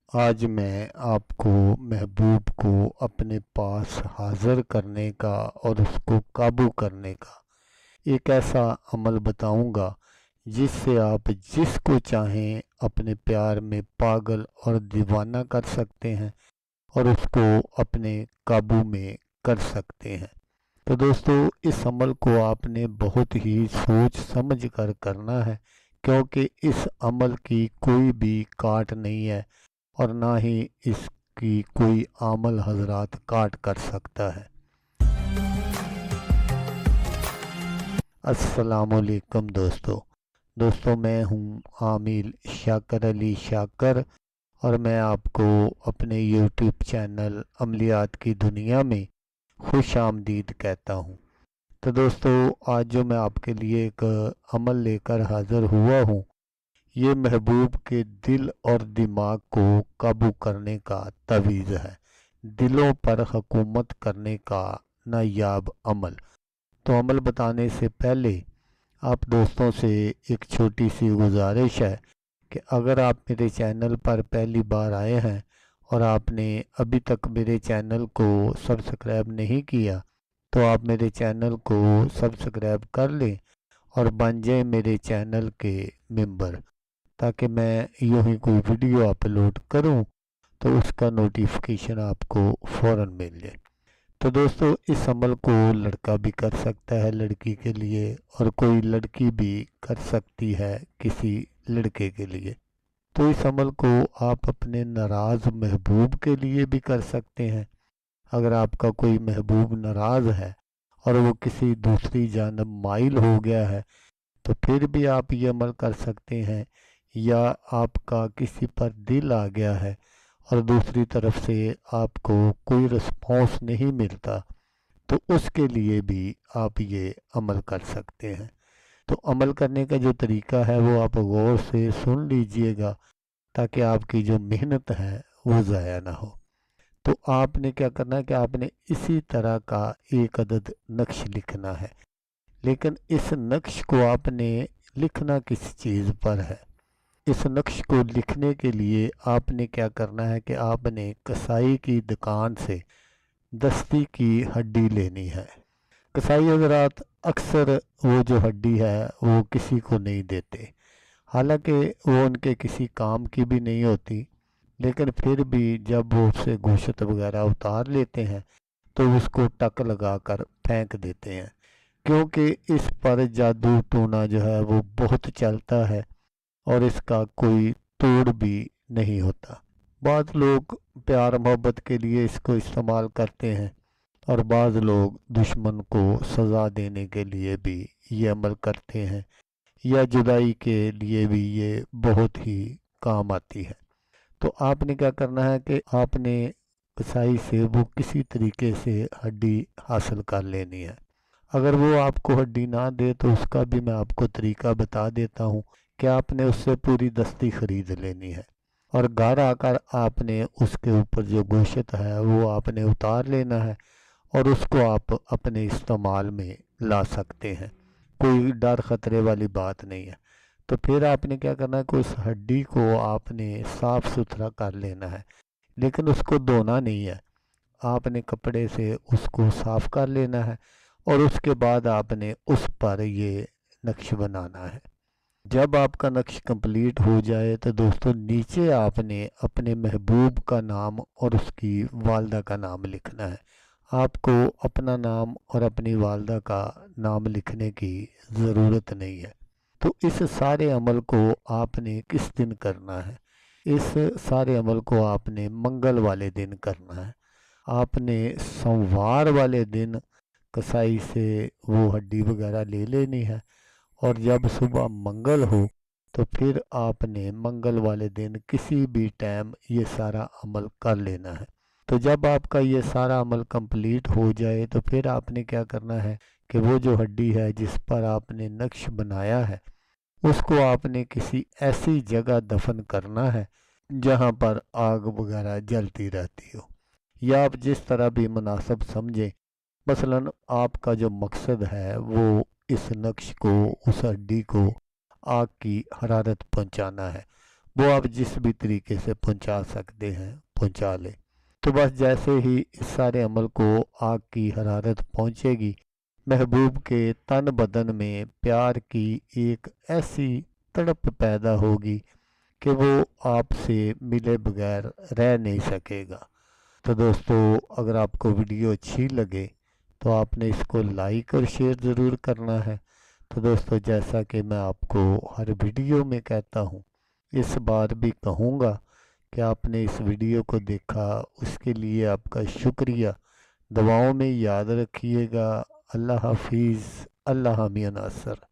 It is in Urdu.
آج میں آپ کو محبوب کو اپنے پاس حاضر کرنے کا اور اس کو قابو کرنے کا ایک ایسا عمل بتاؤں گا جس سے آپ جس کو چاہیں اپنے پیار میں پاگل اور دیوانہ کر سکتے ہیں اور اس کو اپنے قابو میں کر سکتے ہیں۔ تو دوستو، اس عمل کو آپ نے بہت ہی سوچ سمجھ کر کرنا ہے، کیونکہ اس عمل کی کوئی بھی کاٹ نہیں ہے اور نہ ہی اس کی کوئی عامل حضرات کاٹ کر سکتا ہے۔ السلام علیکم دوستو، میں ہوں عامل شاکر علی شاکر، اور میں آپ کو اپنے یوٹیوب چینل عملیات کی دنیا میں خوش آمدید کہتا ہوں۔ تو دوستو، آج جو میں آپ کے لیے ایک عمل لے کر حاضر ہوا ہوں، یہ محبوب کے دل اور دماغ کو قابو کرنے کا تعویذ ہے، دلوں پر حکومت کرنے کا نایاب عمل۔ تو عمل بتانے سے پہلے آپ دوستوں سے ایک چھوٹی سی گزارش ہے کہ اگر آپ میرے چینل پر پہلی بار آئے ہیں اور آپ نے ابھی تک میرے چینل کو سبسکرائب نہیں کیا تو آپ میرے چینل کو سبسکرائب کر لیں اور بن جائیں میرے چینل کے ممبر، تاکہ میں یوں ہی کوئی ویڈیو اپلوڈ کروں تو اس کا نوٹیفیکیشن آپ کو فوراً مل جائے۔ تو دوستو، اس عمل کو لڑکا بھی کر سکتا ہے لڑکی کے لیے، اور کوئی لڑکی بھی کر سکتی ہے کسی لڑکے کے لیے۔ تو اس عمل کو آپ اپنے ناراض محبوب کے لیے بھی کر سکتے ہیں۔ اگر آپ کا کوئی محبوب ناراض ہے اور وہ کسی دوسری جانب مائل ہو گیا ہے تو پھر بھی آپ یہ عمل کر سکتے ہیں، یا آپ کا کسی پر دل آ گیا ہے اور دوسری طرف سے آپ کو کوئی رسپانس نہیں ملتا تو اس کے لیے بھی آپ یہ عمل کر سکتے ہیں۔ تو عمل کرنے کا جو طریقہ ہے وہ آپ غور سے سن لیجئے گا، تاکہ آپ کی جو محنت ہے وہ ضائع نہ ہو۔ تو آپ نے کیا کرنا ہے کہ آپ نے اسی طرح کا ایک عدد نقش لکھنا ہے، لیکن اس نقش کو آپ نے لکھنا کس چیز پر ہے؟ اس نقش کو لکھنے کے لیے آپ نے کیا کرنا ہے کہ آپ نے کسائی کی دکان سے دستی کی ہڈی لینی ہے۔ کسائی حضرات اکثر وہ جو ہڈی ہے وہ کسی کو نہیں دیتے، حالانکہ وہ ان کے کسی کام کی بھی نہیں ہوتی، لیکن پھر بھی جب وہ اس سے گوشت وغیرہ اتار لیتے ہیں تو اس کو ٹک لگا کر پھینک دیتے ہیں، کیونکہ اس پر جادو ٹونا جو ہے وہ بہت چلتا ہے اور اس کا کوئی توڑ بھی نہیں ہوتا۔ بعض لوگ پیار محبت کے لیے اس کو استعمال کرتے ہیں، اور بعض لوگ دشمن کو سزا دینے کے لیے بھی یہ عمل کرتے ہیں، یا جدائی کے لیے بھی یہ بہت ہی کام آتی ہے۔ تو آپ نے کیا کرنا ہے کہ آپ نے کسائی سے وہ کسی طریقے سے ہڈی حاصل کر لینی ہے۔ اگر وہ آپ کو ہڈی نہ دے تو اس کا بھی میں آپ کو طریقہ بتا دیتا ہوں کہ آپ نے اس سے پوری دستی خرید لینی ہے، اور گھر آ کر آپ نے اس کے اوپر جو گوشت ہے وہ آپ نے اتار لینا ہے، اور اس کو آپ اپنے استعمال میں لا سکتے ہیں، کوئی ڈر خطرے والی بات نہیں ہے۔ تو پھر آپ نے کیا کرنا ہے کہ اس ہڈی کو آپ نے صاف ستھرا کر لینا ہے، لیکن اس کو دھونا نہیں ہے، آپ نے کپڑے سے اس کو صاف کر لینا ہے، اور اس کے بعد آپ نے اس پر یہ نقش بنانا ہے۔ جب آپ کا نقش کمپلیٹ ہو جائے تو دوستو، نیچے آپ نے اپنے محبوب کا نام اور اس کی والدہ کا نام لکھنا ہے۔ آپ کو اپنا نام اور اپنی والدہ کا نام لکھنے کی ضرورت نہیں ہے۔ تو اس سارے عمل کو آپ نے کس دن کرنا ہے؟ اس سارے عمل کو آپ نے منگل والے دن کرنا ہے۔ آپ نے سوموار والے دن کسائی سے وہ ہڈی وغیرہ لے لینی ہے، اور جب صبح منگل ہو تو پھر آپ نے منگل والے دن کسی بھی ٹائم یہ سارا عمل کر لینا ہے۔ تو جب آپ کا یہ سارا عمل کمپلیٹ ہو جائے تو پھر آپ نے کیا کرنا ہے کہ وہ جو ہڈی ہے جس پر آپ نے نقش بنایا ہے اس کو آپ نے کسی ایسی جگہ دفن کرنا ہے جہاں پر آگ وغیرہ جلتی رہتی ہو، یا آپ جس طرح بھی مناسب سمجھیں۔ مثلا آپ کا جو مقصد ہے وہ اس نقش کو، اس ہڈی کو آگ کی حرارت پہنچانا ہے، وہ آپ جس بھی طریقے سے پہنچا سکتے ہیں پہنچا لیں۔ تو بس جیسے ہی اس سارے عمل کو آگ کی حرارت پہنچے گی، محبوب کے تن بدن میں پیار کی ایک ایسی تڑپ پیدا ہوگی کہ وہ آپ سے ملے بغیر رہ نہیں سکے گا۔ تو دوستو، اگر آپ کو ویڈیو اچھی لگے تو آپ نے اس کو لائک اور شیئر ضرور کرنا ہے۔ تو دوستو، جیسا کہ میں آپ کو ہر ویڈیو میں کہتا ہوں، اس بار بھی کہوں گا کہ آپ نے اس ویڈیو کو دیکھا، اس کے لیے آپ کا شکریہ۔ دعاؤں میں یاد رکھیے گا۔ اللہ حافظ۔ اللہ حامی ناصر۔